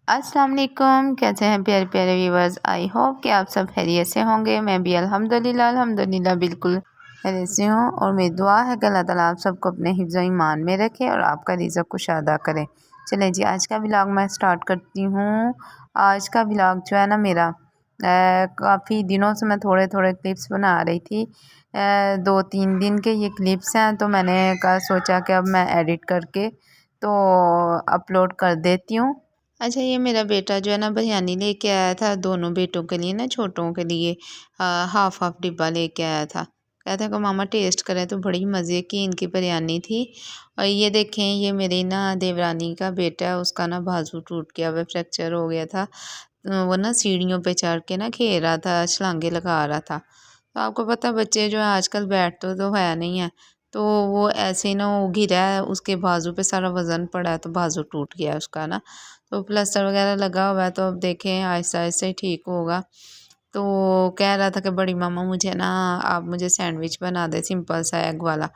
अस्सलाम वालेकुम। कैसे हैं प्यारे प्यारे व्यूवर्स। आई होप कि आप सब खैरियत से होंगे। मैं भी अल्हम्दुलिल्लाह बिल्कुल खैरियत से हूँ और मेरी दुआ है कि अल्लाह ताला आप सबको अपने हिफ्ज़ ईमान में रखे और आपका रिज़्क़ कुशादा करे। चलें जी, आज का व्लॉग मैं स्टार्ट करती हूँ। आज का व्लॉग जो है ना मेरा काफ़ी दिनों से मैं थोड़े थोड़े क्लिप्स बना रही थी। 2-3 दिन के ये क्लिप्स हैं, तो मैंने सोचा कि अब मैं एडिट करके तो अपलोड कर देती हूँ। अच्छा, ये मेरा बेटा जो है ना बिरयानी लेके आया था दोनों बेटों के लिए ना, छोटों के लिए हाफ हाफ डिब्बा लेके आया था। कहता कि मामा टेस्ट करें, तो बड़ी मज़े की इनकी बिरयानी थी। और ये देखें, ये मेरी ना देवरानी का बेटा है, उसका ना बाजू टूट गया, वह फ्रैक्चर हो गया था। तो वो ना सीढ़ियों पे चढ़ के ना खेल रहा था, छलांगे लगा रहा था। तो आपको पता बच्चे जो है आजकल बैठ तो है नहीं है, तो वो ऐसे ही ना वो गिरा है, उसके बाजू पे सारा वज़न पड़ा है, तो बाजू टूट गया है उसका ना। तो प्लास्टर वगैरह लगा हुआ है, तो अब देखें आहिस्ता आहिस्ता ही ठीक होगा। तो कह रहा था कि बड़ी मामा मुझे ना आप मुझे सैंडविच बना दे, सिंपल सा एग वाला।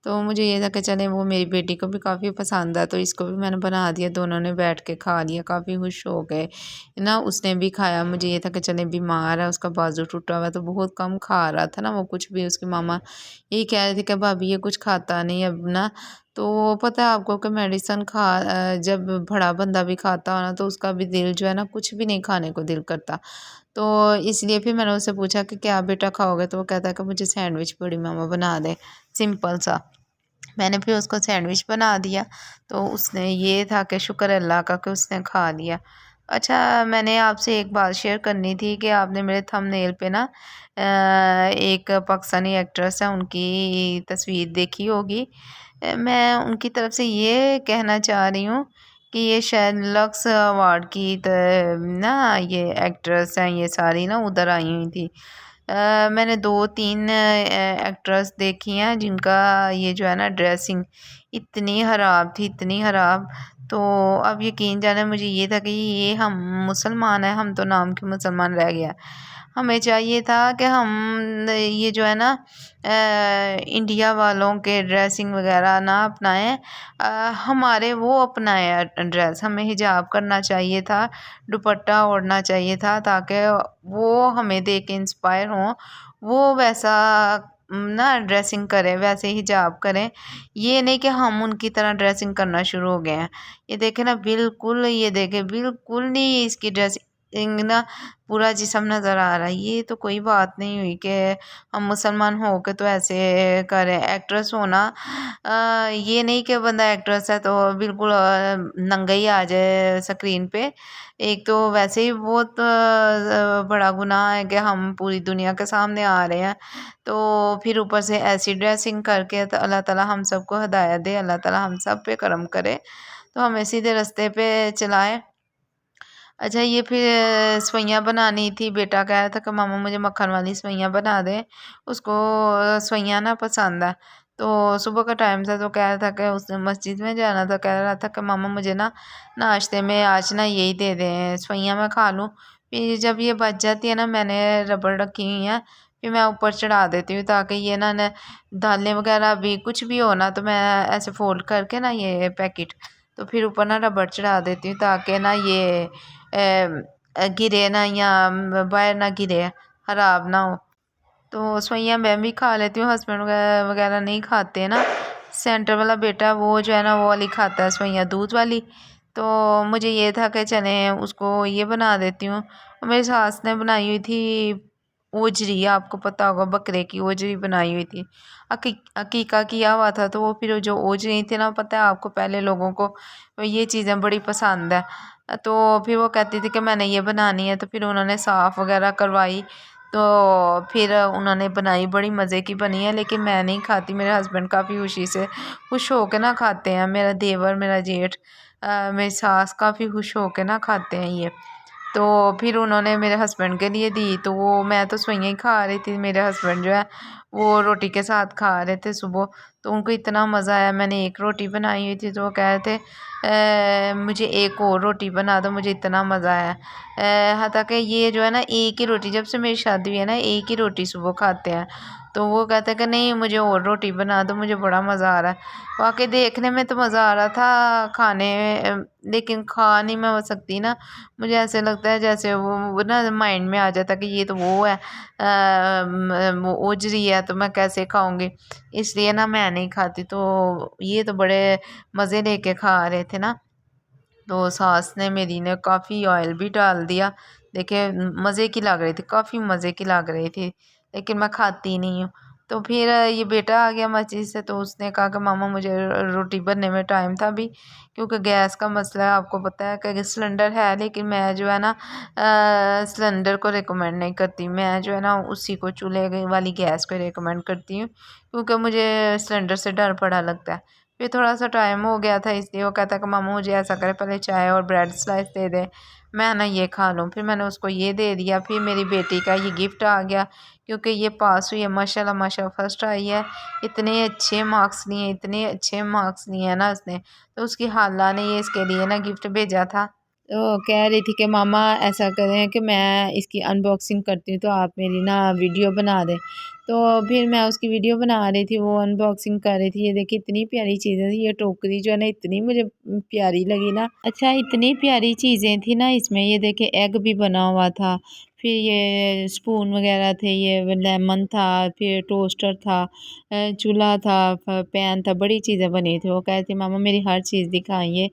तो मुझे ये था कि चले, वो मेरी बेटी को भी काफ़ी पसंद है, तो इसको भी मैंने बना दिया। दोनों ने बैठ के खा लिया, काफ़ी खुश हो गए ना। उसने भी खाया। मुझे ये था कि चले, बीमार है, उसका बाजू टूटा हुआ है, तो बहुत कम खा रहा था ना वो कुछ भी। उसकी मामा यही कह रही थी कि भाभी ये कुछ खाता नहीं अब ना। तो पता है आपको कि मेडिसिन जब बड़ा बंदा भी खाता हो ना, तो उसका भी दिल जो है ना कुछ भी नहीं खाने को दिल करता। तो इसलिए फिर मैंने उससे पूछा कि क्या बेटा खाओगे, तो वो कहता है कि मुझे सैंडविच बड़ी मामा बना दे, सिंपल सा। मैंने फिर उसको सैंडविच बना दिया। तो उसने ये था कि शुक्र अल्लाह का कि उसने खा लिया। अच्छा, मैंने आपसे एक बात शेयर करनी थी कि आपने मेरे थंबनेल पे ना एक पाकिस्तानी एक्ट्रेस है, उनकी तस्वीर देखी होगी। मैं उनकी तरफ से ये कहना चाह रही हूँ कि ये शायद लक्स अवार्ड की ना ये एक्ट्रेस हैं, ये सारी ना उधर आई हुई थी। मैंने 2-3 एक्ट्रेस देखी हैं जिनका ये जो है ना ड्रेसिंग इतनी ख़राब थी, इतनी ख़राब। तो अब यकीन जाने, मुझे ये था कि ये हम मुसलमान हैं, हम तो नाम के मुसलमान रह गया। हमें चाहिए था कि हम ये जो है ना इंडिया वालों के ड्रेसिंग वगैरह ना अपनाएं, हमारे वो अपनाए ड्रेस। हमें हिजाब करना चाहिए था, दुपट्टा ओढ़ना चाहिए था, ताकि वो हमें देख के इंस्पायर हों, वो वैसा ना ड्रेसिंग करें, वैसे हिजाब करें। ये नहीं कि हम उनकी तरह ड्रेसिंग करना शुरू हो गए हैं। ये देखें ना, बिल्कुल ये देखें, बिल्कुल नहीं इसकी ड्रेसिंग ना, पूरा जिस्म नज़र आ रहा है। ये तो कोई बात नहीं हुई कि हम मुसलमान हो के तो ऐसे करें। एक्ट्रेस होना ये नहीं कि बंदा एक्ट्रेस है तो बिल्कुल नंगा ही आ जाए स्क्रीन पे। एक तो वैसे ही बहुत बड़ा गुनाह है कि हम पूरी दुनिया के सामने आ रहे हैं, तो फिर ऊपर से ऐसी ड्रेसिंग करके। तो अल्लाह ताला हम सबको हिदायत दे, अल्लाह ताला हम सब पे करम करे, तो हमें सीधे रास्ते पे चलाए। अच्छा, ये फिर सेवइयाँ बनानी थी। बेटा कह रहा था कि मामा मुझे मक्खन वाली सेवइयाँ बना दें, उसको सेवइयाँ ना पसंद है। तो सुबह का टाइम था, तो कह रहा था कि उसने मस्जिद में जाना था। कह रहा था कि मामा मुझे ना नाश्ते में आज ना यही दे दें, सेवइयाँ मैं खा लूँ। फिर जब ये बच जाती है ना, मैंने रबड़ रखी हुई है, फिर मैं ऊपर चढ़ा देती हूँ, ताकि ये ना न दालें वगैरह भी कुछ भी हो ना, तो मैं ऐसे फोल्ड करके ना ये पैकेट, तो फिर ऊपर ना रबड़ चढ़ा देती हूँ, ताकि ना ये गिरे ना, या बाहर ना गिरे, ख़राब ना हो। तो सेवइयाँ मैं भी खा लेती हूँ, हस्बैंड वगैरह नहीं खाते ना। सेंटर वाला बेटा वो जो है ना वो वाली खाता है सेवइयाँ, दूध वाली। तो मुझे ये था कि चले उसको ये बना देती हूँ। मेरी सास ने बनाई हुई थी ओजरी, आपको पता होगा, बकरे की ओजरी बनाई हुई थी। अकीका किया हुआ था, तो वो फिर जो ओजरी थी ना, पता है आपको, पहले लोगों को ये चीज़ें बड़ी पसंद है, तो फिर वो कहती थी कि मैंने ये बनानी है। तो फिर उन्होंने साफ़ वगैरह करवाई, तो फिर उन्होंने बनाई, बड़ी मज़े की बनी है। लेकिन मैं नहीं खाती, मेरे हस्बैंड काफ़ी खुशी से खुश हो के ना खाते हैं, मेरा देवर, मेरा जेठ, मेरी सास काफ़ी खुश हो के ना खाते हैं ये। तो फिर उन्होंने मेरे हस्बैंड के लिए दी, तो वो, मैं तो सेवइयाँ ही खा रही थी, मेरे हस्बैंड जो है वो रोटी के साथ खा रहे थे सुबह। तो तो उनको इतना मज़ा आया। मैंने एक रोटी बनाई हुई थी तो वो कह रहे थे मुझे एक और रोटी बना दो, मुझे इतना मज़ा आया। हालांकि ये जो है ना एक ही रोटी, जब से मेरी शादी हुई है ना एक ही रोटी सुबह खाते हैं, तो वो कहते हैं कि नहीं मुझे और रोटी बना दो, मुझे बड़ा मज़ा आ रहा है। वाकई देखने में तो मज़ा आ रहा था, खाने लेकिन खा नहीं मैं सकती ना। मुझे ऐसे लगता है जैसे वो ना माइंड में आ जाता कि ये तो वो है, वो ओजरी है तो मैं कैसे खाऊंगी, इसलिए ना मैं नहीं खाती। तो ये तो बड़े मज़े लेके खा रहे थे ना। तो सास ने मेरी ने काफ़ी ऑयल भी डाल दिया। देखिए मज़े की लग रही थी, काफ़ी मज़े की लग रही थी, लेकिन मैं खाती नहीं हूँ। तो फिर ये बेटा आ गया मस्जिद से, तो उसने कहा कि मामा मुझे रोटी बनने में टाइम था अभी, क्योंकि गैस का मसला है। आपको पता है कि सिलेंडर है, लेकिन मैं जो है ना सिलेंडर को रिकमेंड नहीं करती। मैं जो है ना उसी को चूल्हे वाली गैस को रिकमेंड करती हूँ, क्योंकि मुझे सिलेंडर से डर पड़ा लगता है। फिर थोड़ा सा टाइम हो गया था, इसलिए वो कहता कि मामा मुझे ऐसा करे पहले चाय और ब्रेड स्लाइस दे दे, मैं ना ये खा लूँ। फिर मैंने उसको ये दे दिया। फिर मेरी बेटी का ये गिफ्ट आ गया, क्योंकि ये पास हुई है माशाल्लाह माशाल्लाह, फर्स्ट आई है। इतने अच्छे मार्क्स लिए, इतने अच्छे मार्क्स लिए हैं ना उसने। तो उसकी खाला ने ये इसके लिए ना गिफ्ट भेजा था। तो कह रही थी कि मामा ऐसा करें कि मैं इसकी अनबॉक्सिंग करती हूँ तो आप मेरी ना वीडियो बना दें। तो फिर मैं उसकी वीडियो बना रही थी, वो अनबॉक्सिंग कर रही थी। ये देखिए इतनी प्यारी चीज़ें थी, ये टोकरी जो है ना इतनी मुझे प्यारी लगी ना। अच्छा इतनी प्यारी चीज़ें थी ना इसमें, ये देखिए एग भी बना हुआ था, फिर ये स्पून वगैरह थे, ये लेमन था, फिर टोस्टर था, चूल्हा था, पैन था, बड़ी चीज़ें बनी थी। वो कहती मामा मेरी हर चीज़ दिखाइए।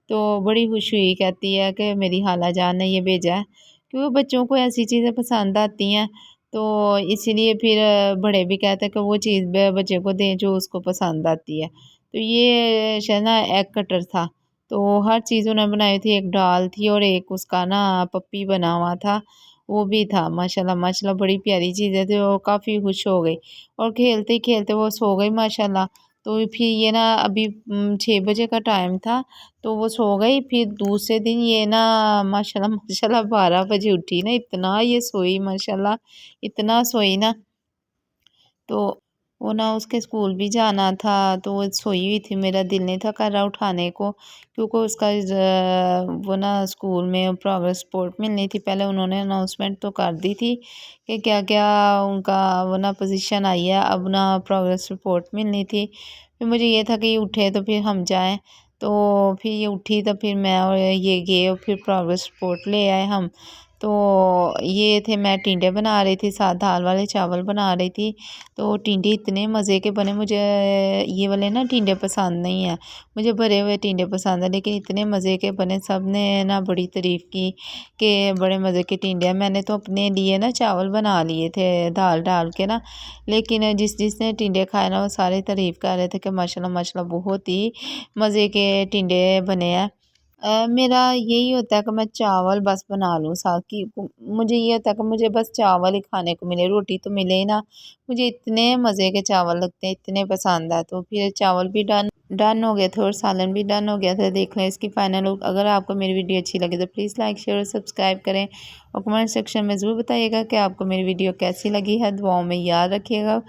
तो बड़ी खुश हुई, कहती है कि मेरी खाला जान ने ये भेजा है, क्योंकि बच्चों को ऐसी चीज़ें पसंद आती हैं। तो इसीलिए फिर बड़े भी कहते हैं कि वो चीज़ बच्चे को दें जो उसको पसंद आती है। तो ये शायद ना एग कटर था, तो हर चीज़ उन्होंने बनाई थी। एक दाल थी और एक उसका ना पप्पी बना हुआ था, वो भी था। माशाल्लाह माशाल्लाह बड़ी प्यारी चीज़ें थी। वो काफ़ी खुश हो गई और खेलते ही खेलते वो सो गई माशाल्लाह। तो फिर ये ना अभी 6 बजे का टाइम था, तो वो सो गई। फिर दूसरे दिन ये ना माशाल्लाह माशाल्लाह 12 बजे उठी ना, इतना ये सोई माशाल्लाह, इतना सोई ना। तो वो ना उसके स्कूल भी जाना था, तो वो सोई हुई थी। मेरा दिल नहीं था कर रहा उठाने को, क्योंकि उसका वो ना स्कूल में प्रोग्रेस रिपोर्ट मिलनी थी। पहले उन्होंने अनाउंसमेंट तो कर दी थी कि क्या क्या उनका वो ना पोजीशन आई है, अब ना प्रोग्रेस रिपोर्ट मिलनी थी। फिर मुझे ये था कि ये उठे तो फिर हम जाएं। तो फिर ये उठी तो फिर मैं और ये गए और फिर प्रोग्रेस रिपोर्ट ले आए हम। तो ये थे, मैं टिंडे बना रही थी, साथ दाल वाले चावल बना रही थी। तो टिंडे इतने मज़े के बने। मुझे ये वाले ना टिंडे पसंद नहीं है, मुझे भरे हुए टिंडे पसंद है, लेकिन इतने मज़े के बने। सब ने ना बड़ी तारीफ़ की कि बड़े मज़े के टिंडे हैं। मैंने तो अपने लिए ना चावल बना लिए थे दाल डाल के ना, लेकिन जिसने टिंडे खाए ना वो सारे तारीफ़ कर रहे थे कि माशाल्लाह माशाल्लाह बहुत ही मज़े के टिंडे बने हैं। मेरा यही होता है कि मैं चावल बस बना लूँ साथ की। मुझे ये होता है कि मुझे बस चावल ही खाने को मिले, रोटी तो मिले ही ना। मुझे इतने मज़े के चावल लगते हैं, इतने पसंद है। तो फिर चावल भी डन डन हो गए थे और सालन भी डन हो गया था। देख लें इसकी फाइनल लुक। अगर आपको मेरी वीडियो अच्छी लगे तो प्लीज़ लाइक शेयर और सब्सक्राइब करें, और कमेंट सेक्शन में ज़रूर बताइएगा कि आपको मेरी वीडियो कैसी लगी है। दुआओं में याद रखिएगा।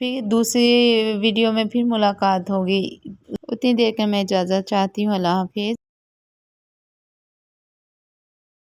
फिर दूसरी वीडियो में फिर मुलाकात होगी। उतनी देर के मैं इजाज़त चाहती हूँ। अल्लाह हाफिज़।